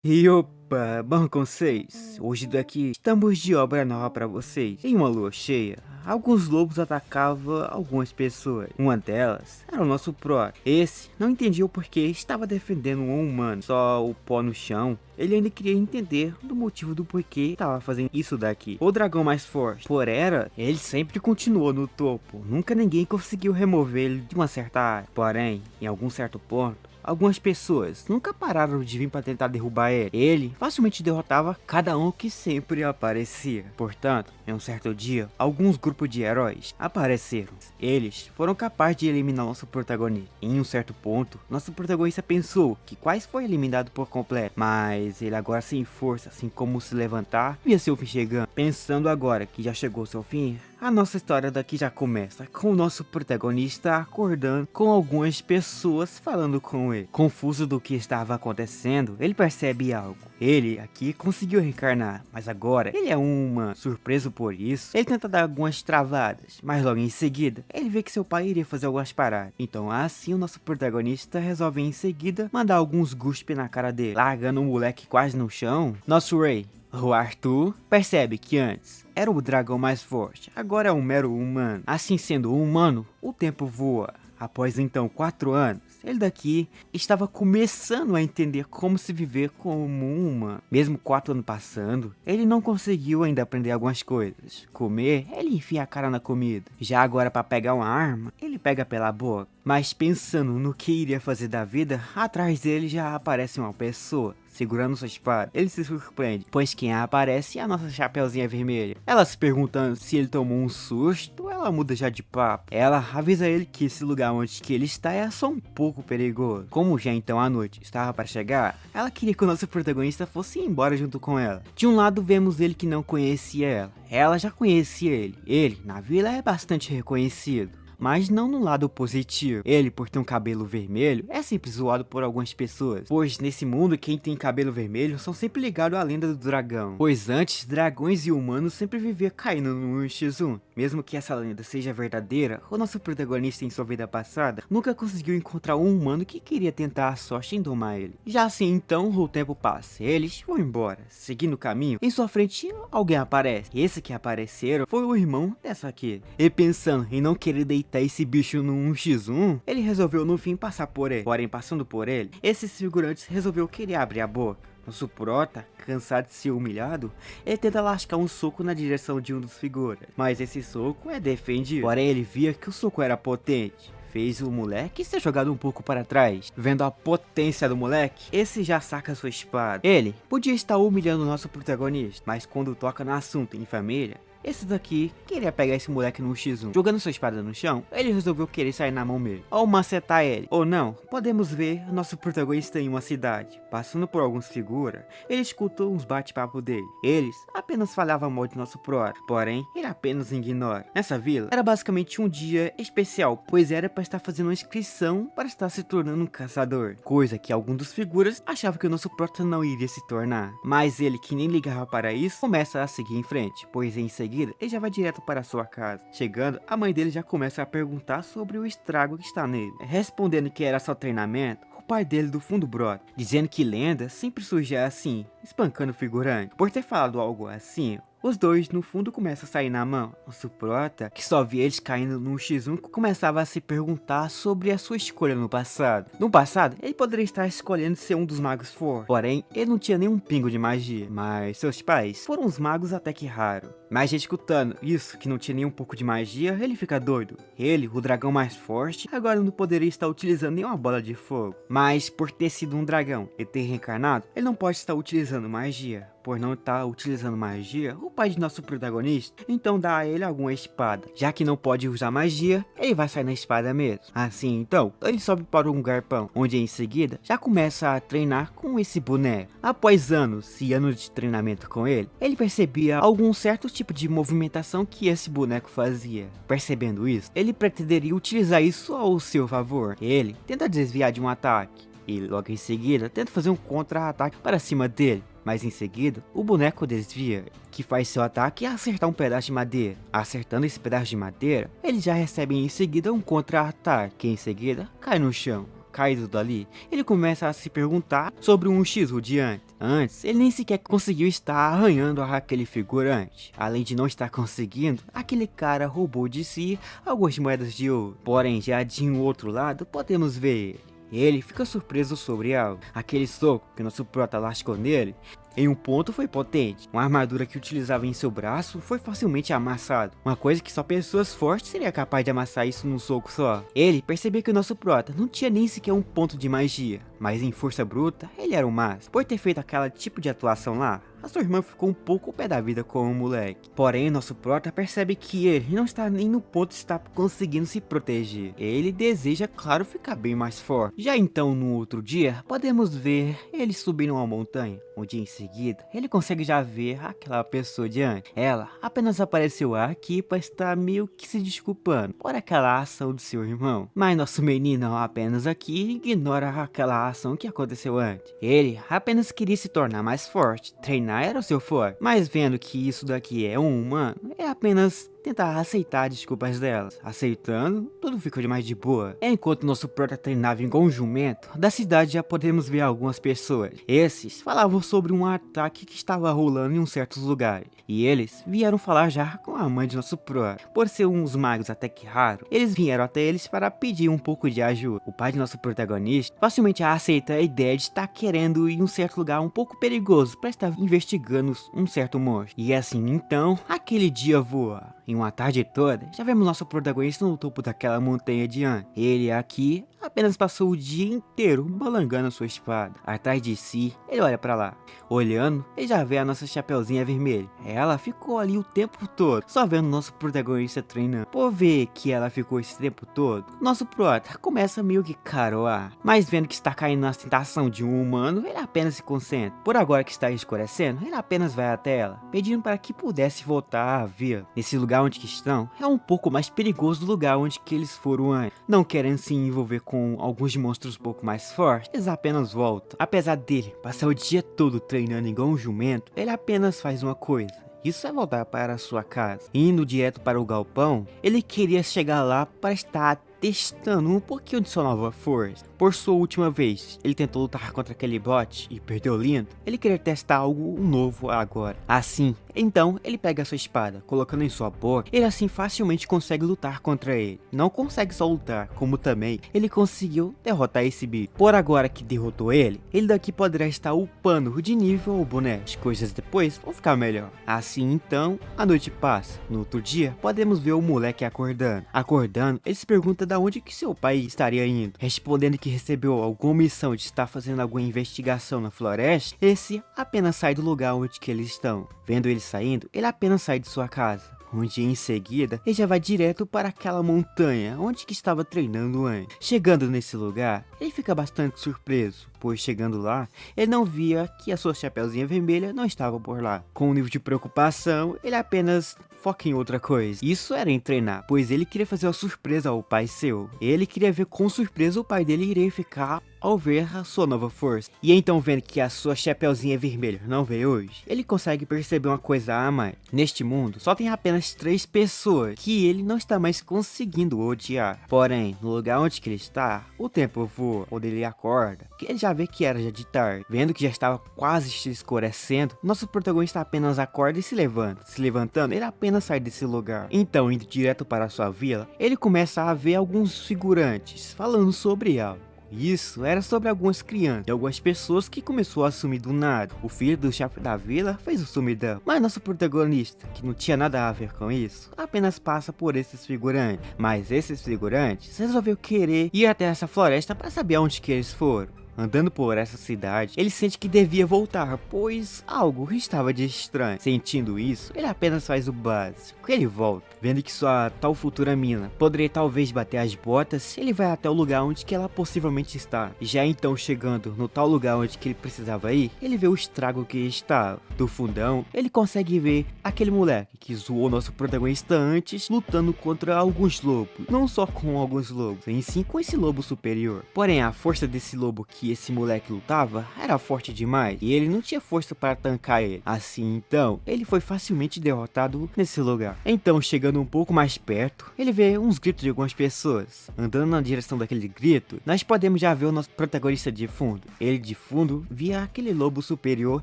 E opa, bom com vocês? Hoje daqui estamos de obra nova para vocês. Em uma lua cheia, alguns lobos atacavam algumas pessoas. Uma delas era o nosso Pro. Esse não entendia o porquê estava defendendo um humano. Só o pó no chão. Ele ainda queria entender do motivo do porquê estava fazendo isso daqui. O dragão mais forte, por era, ele sempre continuou no topo. Nunca ninguém conseguiu remover ele de uma certa área. Porém, em algum certo ponto, algumas pessoas nunca pararam de vir para tentar derrubar ele. Ele facilmente derrotava cada um que sempre aparecia. Portanto, em um certo dia, alguns grupos de heróis apareceram. Eles foram capazes de eliminar nosso protagonista. Em um certo ponto, nosso protagonista pensou que quase foi eliminado por completo, mas ele agora sem força, assim como se levantar, via seu fim chegando. Pensando agora que já chegou seu fim, a nossa história daqui já começa com o nosso protagonista acordando com algumas pessoas falando com ele. Confuso do que estava acontecendo, ele percebe algo. Ele aqui conseguiu reencarnar, mas agora ele é uma. Surpreso por isso, ele tenta dar algumas travadas, mas logo em seguida, ele vê que seu pai iria fazer algumas paradas. Então assim o nosso protagonista resolve em seguida mandar alguns guspe na cara dele, largando o moleque quase no chão. Nosso Ray, o Arthur, percebe que antes era o dragão mais forte, agora é um mero humano. Assim sendo um humano, o tempo voa. Após então 4 anos, ele daqui estava começando a entender como se viver como uma. Mesmo 4 anos passando, ele não conseguiu ainda aprender algumas coisas. Comer, ele enfia a cara na comida. Já agora para pegar uma arma, ele pega pela boca. Mas pensando no que iria fazer da vida, atrás dele já aparece uma pessoa segurando sua espada. Ele se surpreende, pois quem aparece é a nossa Chapeuzinha Vermelha. Ela se perguntando se ele tomou um susto, ela muda já de papo. Ela avisa ele que esse lugar onde que ele está é só um pouco perigoso. Como já então a noite estava para chegar, ela queria que o nosso protagonista fosse embora junto com ela. De um lado vemos ele que não conhecia ela. Ela já conhecia ele. Ele, na vila, é bastante reconhecido. Mas não no lado positivo. Ele, por ter um cabelo vermelho, é sempre zoado por algumas pessoas. Pois nesse mundo, quem tem cabelo vermelho são sempre ligados à lenda do dragão. Pois antes, dragões e humanos sempre viviam caindo no 1x1. Mesmo que essa lenda seja verdadeira, o nosso protagonista em sua vida passada nunca conseguiu encontrar um humano que queria tentar a sorte em domar ele. Já assim então, o tempo passa. Eles vão embora. Seguindo o caminho, em sua frente alguém aparece. Esse que apareceram foi o irmão dessa aqui. E pensando em não querer deitar esse bicho no 1x1, ele resolveu no fim passar por ele. Porém, passando por ele, esses figurantes resolveu querer abrir a boca. Nosso Prota, cansado de ser humilhado, ele tenta lascar um soco na direção de um dos figuras, mas esse soco é defendido. Porém, ele via que o soco era potente. Fez o moleque ser jogado um pouco para trás. Vendo a potência do moleque, esse já saca sua espada. Ele podia estar humilhando o nosso protagonista, mas quando toca no assunto em família, esse daqui queria pegar esse moleque no X1. Jogando sua espada no chão, ele resolveu querer sair na mão dele, ou macetar ele. Ou não, podemos ver nosso protagonista em uma cidade. Passando por alguns figuras, ele escutou uns bate-papo dele. Eles apenas falavam mal de nosso Pro, porém, ele apenas ignora. Nessa vila, era basicamente um dia especial, pois era para estar fazendo uma inscrição para estar se tornando um caçador. Coisa que alguns dos figuras achavam que o nosso Prota não iria se tornar. Mas ele, que nem ligava para isso, começa a seguir em frente, pois em seguida, ele já vai direto para sua casa. Chegando, a mãe dele já começa a perguntar sobre o estrago que está nele. Respondendo que era só treinamento, o pai dele do fundo brota, dizendo que lenda sempre surge assim, espancando o figurante. Por ter falado algo assim, os dois no fundo começam a sair na mão. Nosso Prota, que só via eles caindo no X1, começava a se perguntar sobre a sua escolha no passado. No passado, ele poderia estar escolhendo ser um dos magos fortes, porém, ele não tinha nenhum pingo de magia. Mas seus pais foram uns magos até que raros. Mas escutando isso, que não tinha nem um pouco de magia, ele fica doido. Ele, o dragão mais forte, agora não poderia estar utilizando nenhuma bola de fogo. Mas por ter sido um dragão e ter reencarnado, ele não pode estar utilizando magia. Por não estar utilizando magia, o pai de nosso protagonista então dá a ele alguma espada. Já que não pode usar magia, ele vai sair na espada mesmo. Assim então, ele sobe para um garpão, onde em seguida já começa a treinar com esse boneco. Após anos e anos de treinamento com ele, ele percebia algum certo tipo de movimentação que esse boneco fazia. Percebendo isso, ele pretenderia utilizar isso ao seu favor. Ele tenta desviar de um ataque e logo em seguida tenta fazer um contra-ataque para cima dele. Mas em seguida, o boneco desvia, que faz seu ataque acertar um pedaço de madeira. Acertando esse pedaço de madeira, ele já recebe em seguida um contra-ataque, que em seguida cai no chão. caído dali, ele começa a se perguntar sobre um X rodeante. Antes, ele nem sequer conseguiu estar arranhando aquele figurante. Além de não estar conseguindo, aquele cara roubou de si algumas moedas de ouro. Porém, já de um outro lado, podemos ver ele fica surpreso sobre algo. Aquele soco que nosso prota lascou nele, em um ponto foi potente. Uma armadura que utilizava em seu braço foi facilmente amassada. Uma coisa que só pessoas fortes seriam capazes de amassar isso num soco só. Ele percebeu que o nosso prota não tinha nem sequer um ponto de magia, mas em força bruta, ele era o máximo. Por ter feito aquele tipo de atuação lá, a sua irmã ficou um pouco pé da vida com o moleque. Porém, nosso prota percebe que ele não está nem no ponto de estar conseguindo se proteger. Ele deseja, claro, ficar bem mais forte. Já então, no outro dia, podemos ver ele subindo uma montanha, onde em seguida, ele consegue já ver aquela pessoa de antes. Ela apenas apareceu aqui para estar meio que se desculpando por aquela ação do seu irmão. Mas nosso menino apenas aqui ignora aquela ação que aconteceu antes. Ele apenas queria se tornar mais forte, treinar era o seu forte, mas vendo que isso daqui é um humano, é apenas tentar aceitar as desculpas delas. Aceitando, tudo ficou de mais de boa. Enquanto nosso prota treinava em igual um jumento, da cidade já podemos ver algumas pessoas. Esses falavam sobre um ataque que estava rolando em um certos lugares, e eles vieram falar já com a mãe de nosso prota. Por ser uns magos até que raros, eles vieram até eles para pedir um pouco de ajuda. O pai de nosso protagonista facilmente aceita a ideia de estar querendo ir em um certo lugar um pouco perigoso para estar investigando um certo monstro. E assim então, aquele dia voa. Em uma tarde toda, já vemos nosso protagonista no topo daquela montanha de antes. Ele aqui apenas passou o dia inteiro balangando sua espada. Atrás de si, ele olha pra lá. Olhando, ele já vê a nossa Chapeuzinha Vermelha. Ela ficou ali o tempo todo, só vendo nosso protagonista treinando. Por ver que ela ficou esse tempo todo, nosso prota começa meio que caroar. Mas vendo que está caindo na tentação de um humano, ele apenas se concentra. Por agora que está escurecendo, ele apenas vai até ela, pedindo para que pudesse voltar a ver. Nesse lugar onde que estão, é um pouco mais perigoso do lugar onde que eles foram antes. Não querendo se envolver com alguns monstros um pouco mais fortes, eles apenas voltam. Apesar dele passar o dia todo treinando igual um jumento, ele apenas faz uma coisa. Isso é voltar para sua casa. Indo direto para o galpão, ele queria chegar lá para estar testando um pouquinho de sua nova força. Por sua última vez, ele tentou lutar contra aquele bot e perdeu lindo. Ele queria testar algo novo agora. Assim, então ele pega a sua espada, colocando em sua boca. Ele assim facilmente consegue lutar contra ele. Não consegue só lutar, como também ele conseguiu derrotar esse bicho. Por agora que derrotou ele, ele daqui poderá estar upando de nível o boneco. As coisas depois vão ficar melhor. Assim então, a noite passa. No outro dia, podemos ver o moleque acordando. Acordando, ele se pergunta da onde que seu pai estaria indo. Respondendo que recebeu alguma missão de estar fazendo alguma investigação na floresta, esse apenas sai do lugar onde que eles estão. Vendo ele saindo, ele apenas sai de sua casa, onde em seguida ele já vai direto para aquela montanha onde que estava treinando antes. Chegando nesse lugar, ele fica bastante surpreso, pois chegando lá, ele não via que a sua Chapeuzinha Vermelha não estava por lá. Com um nível de preocupação, ele apenas foca em outra coisa. Isso era em treinar, pois ele queria fazer uma surpresa ao pai seu. Ele queria ver com surpresa o pai dele iria ficar ao ver a sua nova força. E então, vendo que a sua Chapeuzinha Vermelha não veio hoje, ele consegue perceber uma coisa a mais. Neste mundo, só tem apenas 3 pessoas que ele não está mais conseguindo odiar. Porém, no lugar onde que ele está, o tempo voa. Quando ele acorda, que ele já vê que era já de tarde. Vendo que já estava quase se escurecendo, nosso protagonista apenas acorda e se levanta. Se levantando, ele apenas sai desse lugar. Então, indo direto para a sua vila, ele começa a ver alguns figurantes falando sobre algo. Isso era sobre algumas crianças e algumas pessoas que começou a sumir do nada. O filho do chefe da vila fez o sumidão, mas nosso protagonista, que não tinha nada a ver com isso, apenas passa por esses figurantes. Mas esses figurantes resolveu querer ir até essa floresta para saber aonde que eles foram. Andando por essa cidade, ele sente que devia voltar, pois algo estava de estranho. Sentindo isso, ele apenas faz o básico. Ele volta, vendo que sua tal futura mina poderia talvez bater as botas, ele vai até o lugar onde que ela possivelmente está. Já então, chegando no tal lugar onde que ele precisava ir, ele vê o estrago que estava. Do fundão, ele consegue ver aquele moleque que zoou nosso protagonista antes, lutando contra alguns lobos. Não só com alguns lobos, em sim com esse lobo superior. Porém, a força desse lobo que que esse moleque lutava era forte demais e ele não tinha força para tancar ele. Assim então, ele foi facilmente derrotado nesse lugar. Então, chegando um pouco mais perto, ele vê uns gritos de algumas pessoas. Andando na direção daquele grito, nós podemos já ver o nosso protagonista de fundo. Ele de fundo via aquele lobo superior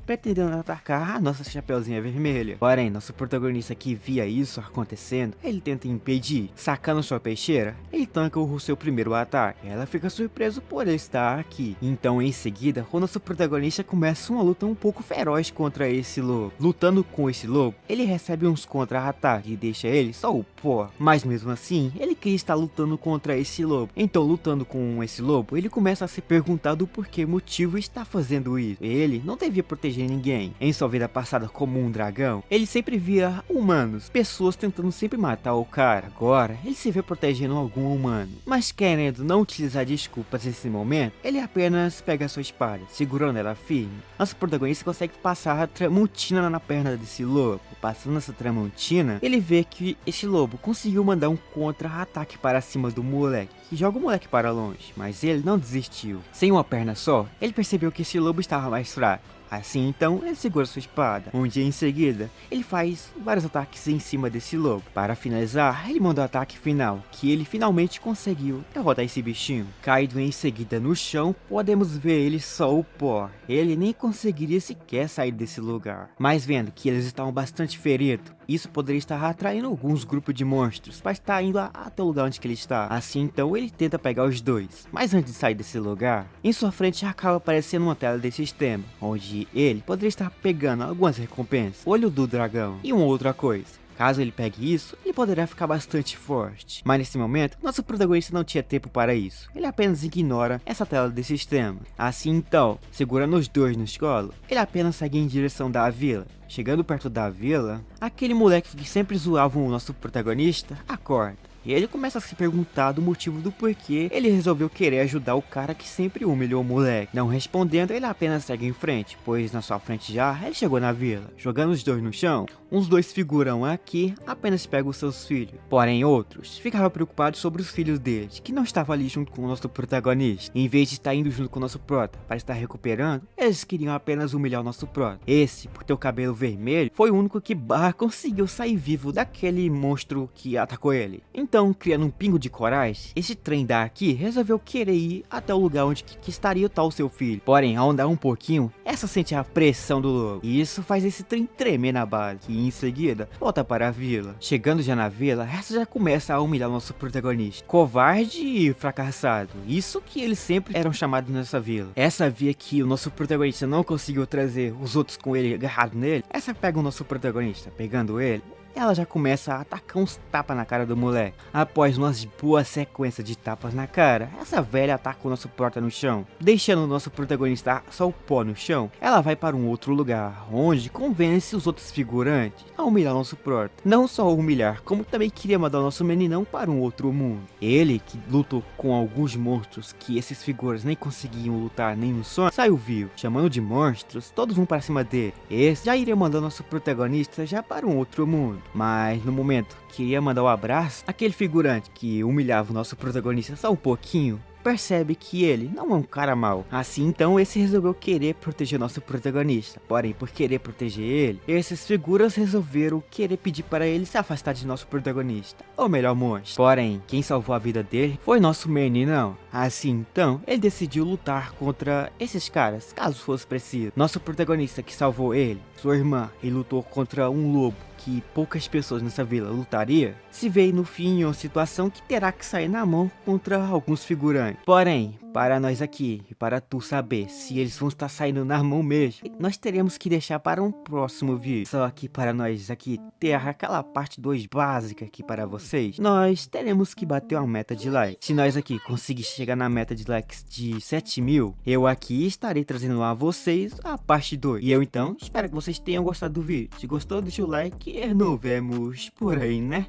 pretendendo atacar a nossa Chapeuzinho Vermelha. Porém, nosso protagonista que via isso acontecendo, ele tenta impedir. Sacando sua peixeira, ele tanca o seu primeiro ataque. Ela fica surpresa por ele estar aqui. Então, em seguida, o nosso protagonista começa uma luta um pouco feroz contra esse lobo. Lutando com esse lobo, ele recebe uns contra-ataques e deixa ele só o pó. Mas mesmo assim, ele queria estar lutando contra esse lobo. Então, lutando com esse lobo, ele começa a se perguntar do porquê motivo está fazendo isso. Ele não devia proteger ninguém. Em sua vida passada como um dragão, ele sempre via humanos, pessoas tentando sempre matar o cara. Agora, ele se vê protegendo algum humano. Mas querendo não utilizar desculpas nesse momento, ele apenas pega sua espada, segurando ela firme. Nosso protagonista consegue passar a tramontina na perna desse lobo. Passando essa tramontina, ele vê que esse lobo conseguiu mandar um contra-ataque para cima do moleque, que joga o moleque para longe, mas ele não desistiu. Sem uma perna só, ele percebeu que esse lobo estava mais fraco. Assim então, ele segura sua espada, onde em seguida, ele faz vários ataques em cima desse lobo. Para finalizar, ele manda o ataque final, que ele finalmente conseguiu derrotar esse bichinho. Caído em seguida no chão, podemos ver ele só o pó. Ele nem conseguiria sequer sair desse lugar. Mas vendo que eles estavam bastante feridos, isso poderia estar atraindo alguns grupos de monstros para estar indo até o lugar onde ele está. Assim então, ele tenta pegar os dois. Mas antes de sair desse lugar, em sua frente acaba aparecendo uma tela de sistema, onde ele poderia estar pegando algumas recompensas, olho do dragão e uma outra coisa. Caso ele pegue isso, ele poderá ficar bastante forte. Mas nesse momento, nosso protagonista não tinha tempo para isso. Ele apenas ignora essa tela de sistema. Assim então, segurando os dois no colo, ele apenas segue em direção da vila. Chegando perto da vila, aquele moleque que sempre zoava o nosso protagonista acorda. E ele começa a se perguntar do motivo do porquê ele resolveu querer ajudar o cara que sempre humilhou o moleque. Não respondendo, ele apenas segue em frente, pois na sua frente já ele chegou na vila. Jogando os dois no chão, uns dois figurão aqui apenas pegam os seus filhos. Porém outros ficavam preocupados sobre os filhos deles, que não estavam ali junto com o nosso protagonista. Em vez de estar indo junto com o nosso prota para estar recuperando, eles queriam apenas humilhar o nosso prota. Esse, por ter o cabelo vermelho, foi o único que conseguiu sair vivo daquele monstro que atacou ele. Então, criando um pingo de coragem, esse trem daqui resolveu querer ir até o lugar onde que estaria o tal seu filho. Porém, ao andar um pouquinho, essa sente a pressão do lobo. E isso faz esse trem tremer na base. E em seguida, volta para a vila. Chegando já na vila, essa já começa a humilhar nosso protagonista. Covarde e fracassado. Isso que eles sempre eram chamados nessa vila. Essa via que o nosso protagonista não conseguiu trazer os outros com ele agarrado nele, essa pega o nosso protagonista, pegando ele. Ela já começa a atacar uns tapas na cara do moleque. Após uma boa sequência de tapas na cara, essa velha ataca o nosso prota no chão, deixando o nosso protagonista só o pó no chão. Ela vai para um outro lugar, onde convence os outros figurantes a humilhar o nosso prota. Não só humilhar, como também queria mandar o nosso meninão para um outro mundo. Ele, que lutou com alguns monstros que esses figuras nem conseguiam lutar nem no sonho, saiu vivo. Chamando de monstros, todos vão para cima dele. Esse já iria mandar nosso protagonista já para um outro mundo. Mas no momento que ia mandar o abraço, aquele figurante que humilhava o nosso protagonista só um pouquinho, percebe que ele não é um cara mau. Assim então, esse resolveu querer proteger nosso protagonista. Porém, por querer proteger ele, essas figuras resolveram querer pedir para ele se afastar de nosso protagonista, ou melhor, monstro. Porém, quem salvou a vida dele foi nosso meninão. Assim então, ele decidiu lutar contra esses caras, caso fosse preciso. Nosso protagonista que salvou ele, sua irmã, e lutou contra um lobo que poucas pessoas nessa vila lutaria, se vê no fim em uma situação que terá que sair na mão contra alguns figurantes. Porém, para nós aqui e para tu saber se eles vão estar saindo na mão mesmo, nós teremos que deixar para um próximo vídeo. Só que para nós aqui ter aquela parte 2 básica aqui para vocês, nós teremos que bater uma meta de likes. Se nós aqui conseguir chegar na meta de likes de 7.000, eu aqui estarei trazendo a vocês a parte 2. E eu então espero que vocês tenham gostado do vídeo. Se gostou, deixa o like e nos vemos por aí, né?